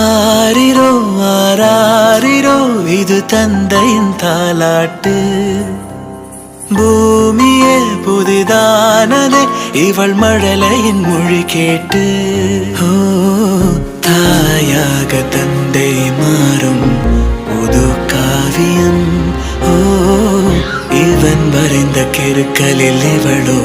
ஆரிரோ ஆராரிரோ இது தந்தையின் தாலாட்டு. பூமியே புதிதானதே இவள் மழலையின் மொழி கேட்டு. ஓ தாயாக தந்தை மாறும் புது காவியம். ஓ இவன் வரைந்த கிறுக்கலில் இவளோ